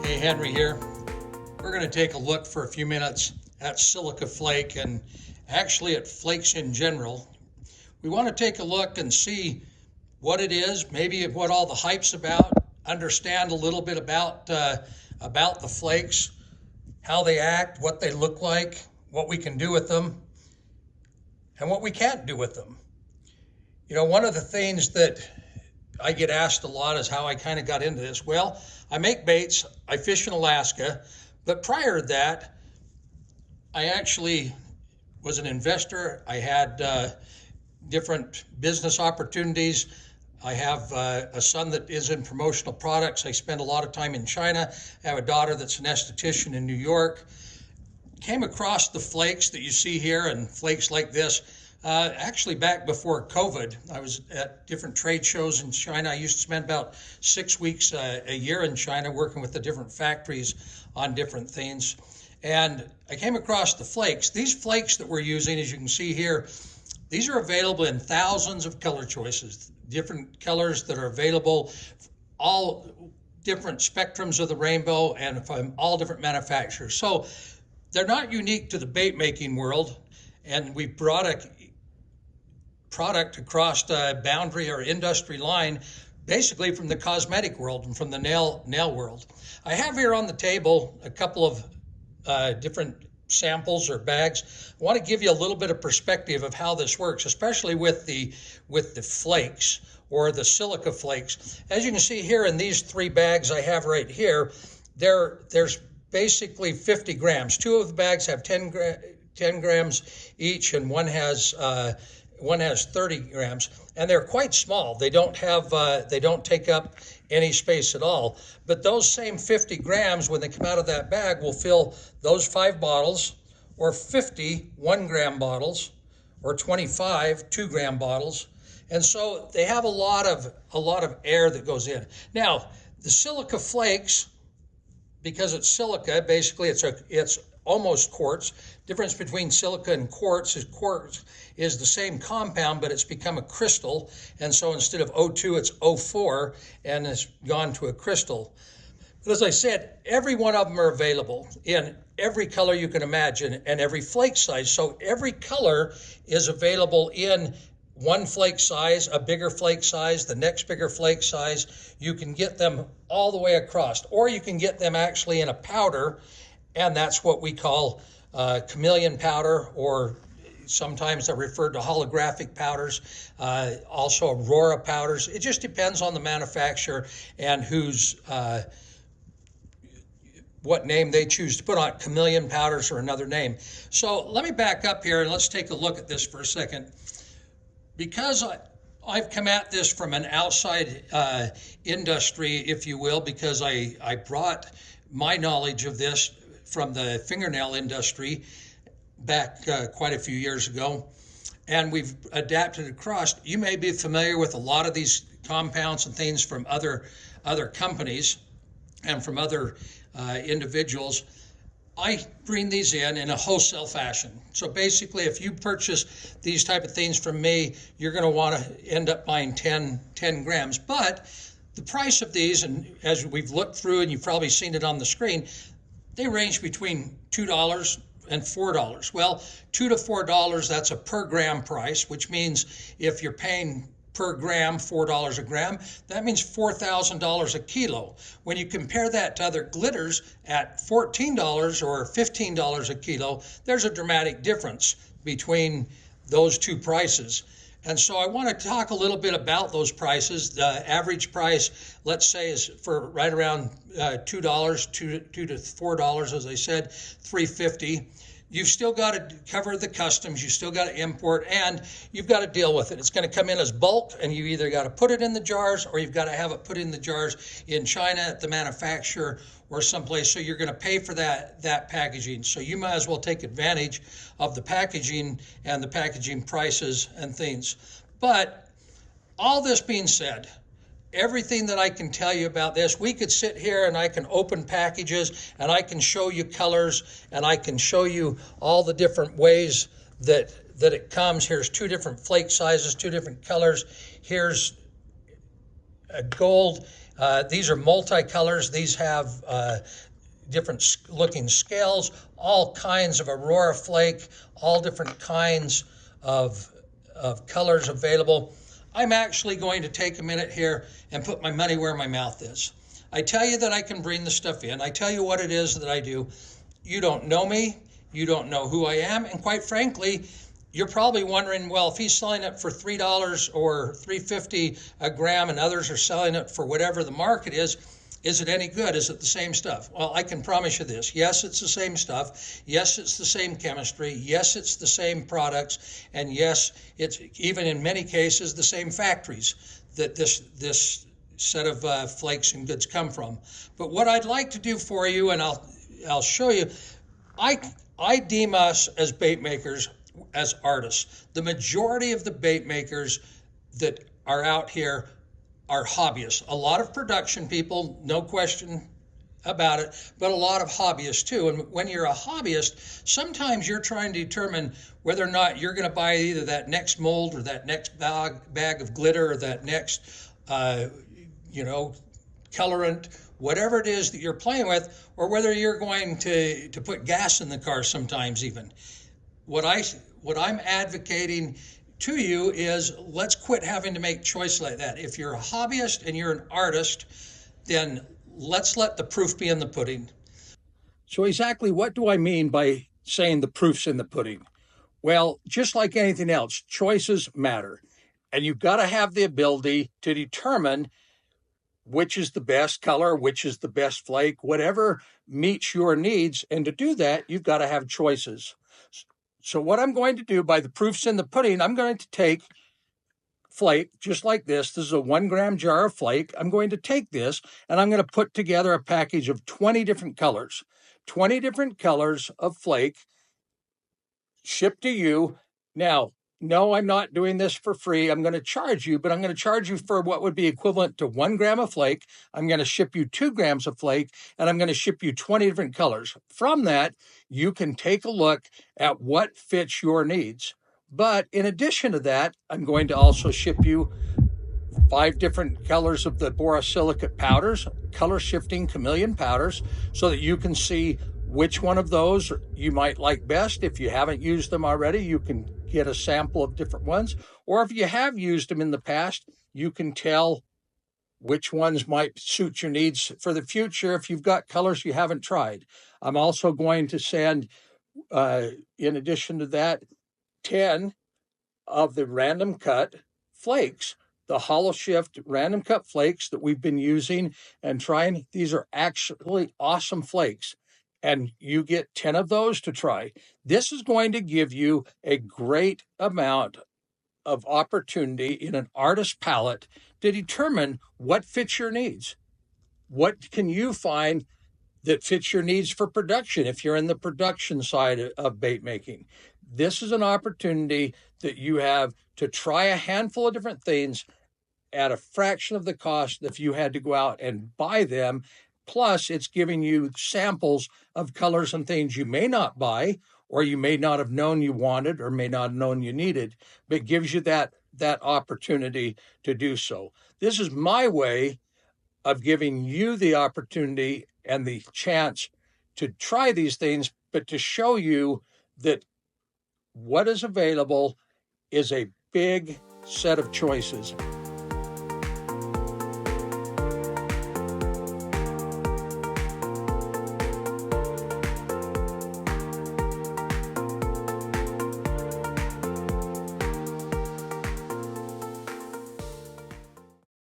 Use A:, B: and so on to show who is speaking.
A: Hey, Henry here. We're going to take a look for a few minutes at Silica Flake and actually at flakes in general. We want to take a look and see what it is, maybe what all the hype's about, understand a little bit about the flakes, how they act, what they look like, what we can do with them, and what we can't do with them. You know, one of the things that I get asked a lot is how I kind of got into this. Well, I make baits, I fish in Alaska, but prior to that, I actually was an investor. I had different business opportunities. I have a son that is in promotional products. I spend a lot of time in China. I have a daughter that's an esthetician in New York. Came across the flakes that you see here and flakes like this. Actually, back before COVID, I was at different trade shows in China. I used to spend about 6 weeks a year in China working with the different factories on different things. And I came across the flakes. These flakes that we're using, as you can see here, these are available in thousands of color choices, different colors that are available, all different spectrums of the rainbow and from all different manufacturers. So they're not unique to the bait making world. And we brought a product across a boundary or industry line, basically from the cosmetic world and from the nail world. I have here on the table a couple of different samples or bags. I want to give you a little bit of perspective of how this works, especially with the flakes or the silica flakes. As you can see here in these 3 bags I have right here, there's basically 50 grams. 2 of the bags have 10 grams each, and one has 30 grams, and they're quite small. They don't take up any space at all. But those same 50 grams, when they come out of that bag, will fill those 5 bottles, or 50 1-gram bottles, or 25 2-gram bottles. And so they have a lot of air that goes in. Now, the silica flakes, because it's silica, basically it's almost quartz. Difference between silica and quartz is the same compound, but it's become a crystal. And so instead of O2, it's O4, and it's gone to a crystal. But as I said, every one of them are available in every color you can imagine and every flake size. So every color is available in one flake size, a bigger flake size, the next bigger flake size. You can get them all the way across, or you can get them actually in a powder, and that's what we call chameleon powder, or sometimes they're referred to holographic powders, also aurora powders. It just depends on the manufacturer and what name they choose to put on it, chameleon powders or another name. So let me back up here and let's take a look at this for a second. Because I've come at this from an outside industry, if you will, because I brought my knowledge of this from the fingernail industry back quite a few years ago, and we've adapted across. You may be familiar with a lot of these compounds and things from other companies and from other individuals. I bring these in a wholesale fashion. So basically, if you purchase these type of things from me, you're going to want to end up buying 10 grams. But the price of these, and as we've looked through, and you've probably seen it on the screen, they range between $2 and $4. Well, $2 to $4, that's a per gram price, which means if you're paying per gram, $4 a gram, that means $4,000 a kilo. When you compare that to other glitters at $14 or $15 a kilo, there's a dramatic difference between those two prices. And so I want to talk a little bit about those prices. The average price, let's say, is for right around $2, $2 to $4, as I said, $3.50. You've still got to cover the customs, you still got to import, and you've got to deal with it. It's going to come in as bulk, and you either got to put it in the jars or you've got to have it put in the jars in China at the manufacturer or someplace. So you're going to pay for that packaging. So you might as well take advantage of the packaging and the packaging prices and things. But all this being said, everything that I can tell you about this, we could sit here and I can open packages and I can show you colors and I can show you all the different ways that it comes. Here's 2 different flake sizes, 2 different colors. Here's a gold These are multicolors. These have different looking scales, all kinds of Aurora flake, all different kinds of, colors available. I'm actually going to take a minute here and put my money where my mouth is. I tell you that I can bring the stuff in. I tell you what it is that I do. You don't know me. You don't know who I am. And quite frankly, you're probably wondering, well, if he's selling it for $3 or $3.50 a gram and others are selling it for whatever the market is it any good? Is it the same stuff? Well, I can promise you this. Yes, it's the same stuff. Yes, it's the same chemistry. Yes, it's the same products. And yes, it's even in many cases the same factories that this set of flakes and goods come from. But what I'd like to do for you, and I'll show you, I deem us as bait makers as artists. The majority of the bait makers that are out here are hobbyists. A lot of production people, no question about it, but a lot of hobbyists too. And when you're a hobbyist, sometimes you're trying to determine whether or not you're going to buy either that next mold or that next bag of glitter or that next, colorant, whatever it is that you're playing with, or whether you're going to put gas in the car sometimes even. What I'm advocating to you is let's quit having to make choices like that. If you're a hobbyist and you're an artist, then let's let the proof be in the pudding. So exactly what do I mean by saying the proof's in the pudding? Well, just like anything else, choices matter. And you've got to have the ability to determine which is the best color, which is the best flake, whatever meets your needs. And to do that, you've got to have choices. So what I'm going to do, by the proofs in the pudding, I'm going to take flake just like this. This is a 1 gram jar of flake. I'm going to take this and I'm going to put together a package of 20 different colors. 20 different colors of flake shipped to you. Now, no, I'm not doing this for free. I'm going to charge you, but I'm going to charge you for what would be equivalent to 1 gram of flake. I'm going to ship you 2 grams of flake, and I'm going to ship you 20 different colors. From that, you can take a look at what fits your needs. But in addition to that, I'm going to also ship you 5 different colors of the borosilicate powders, color shifting chameleon powders, so that you can see which one of those you might like best. If you haven't used them already, you can get a sample of different ones. Or if you have used them in the past, you can tell which ones might suit your needs for the future if you've got colors you haven't tried. I'm also going to send, in addition to that, 10 of the random cut flakes, the hollow shift random cut flakes that we've been using and trying. These are actually awesome flakes, and you get 10 of those to try. This is going to give you a great amount of opportunity in an artist's palette to determine what fits your needs. What can you find that fits your needs for production if you're in the production side of bait making? This is an opportunity that you have to try a handful of different things at a fraction of the cost if you had to go out and buy them. Plus, it's giving you samples of colors and things you may not buy, or you may not have known you wanted, or may not have known you needed, but gives you that opportunity to do so. This is my way of giving you the opportunity and the chance to try these things, but to show you that what is available is a big set of choices.